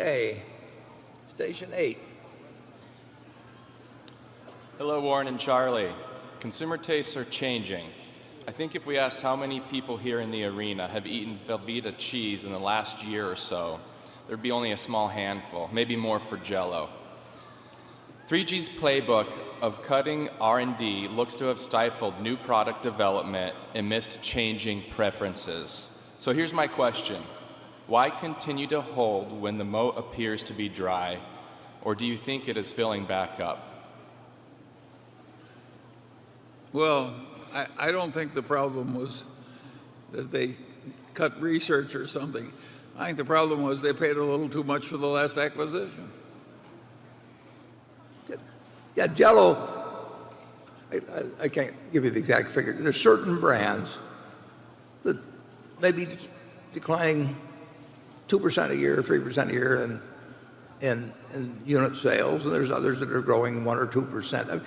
Okay, station 8. Hello, Warren and Charlie. Consumer tastes are changing. I think if we asked how many people here in the arena have eaten Velveeta cheese in the last year or so, there'd be only a small handful, maybe more for Jell-O. 3G's playbook of cutting R&D looks to have stifled new product development amidst changing preferences. So here's my question. Why continue to hold when the moat appears to be dry, or do you think it is filling back up? Well, I don't think the problem was that they cut research or something. I think the problem was they paid a little too much for the last acquisition. Yeah, Jell-O, I can't give you the exact figure. There's certain brands that may be declining 2% a year, 3% a year in unit sales, and there's others that are growing 1 or 2%.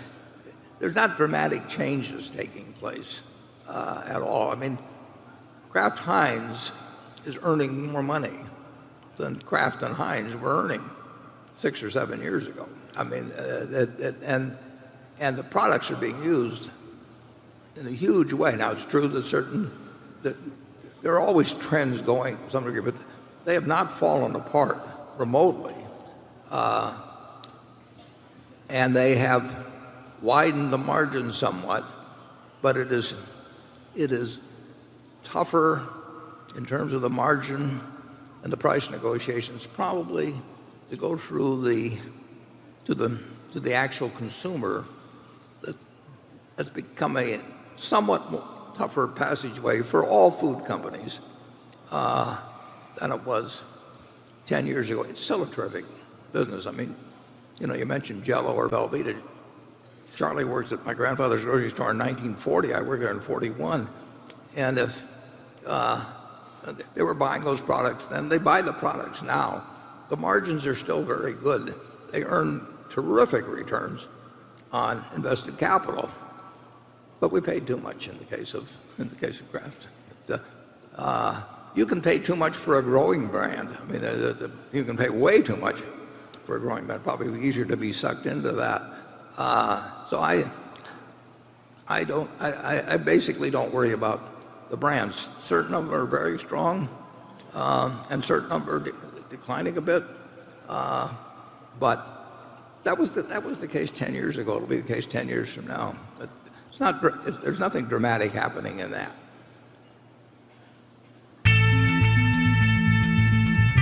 There's not dramatic changes taking place at all. I mean, Kraft Heinz is earning more money than Kraft and Heinz were earning 6 or 7 years ago. I mean, and the products are being used in a huge way. Now, it's true that there are always trends going to some degree, but they have not fallen apart remotely. And they have widened the margin somewhat, but it is tougher in terms of the margin and the price negotiations probably to go through to the actual consumer. That's become a somewhat tougher passageway for all food companies than it was 10 years ago. It's still a terrific business. I mean, you mentioned Jell-O or Velveeta. Charlie works at my grandfather's grocery store in 1940. I worked there in 41. And if they were buying those products then, they buy the products now. The margins are still very good. They earn terrific returns on invested capital. But we paid too much in the case of Kraft. You can pay too much for a growing brand. I mean, you can pay way too much for a growing brand. Probably be easier to be sucked into that. So I basically don't worry about the brands. Certain of them are very strong, and certain of them are declining a bit. But that was the case 10 years ago. It'll be the case 10 years from now. But there's nothing dramatic happening in that.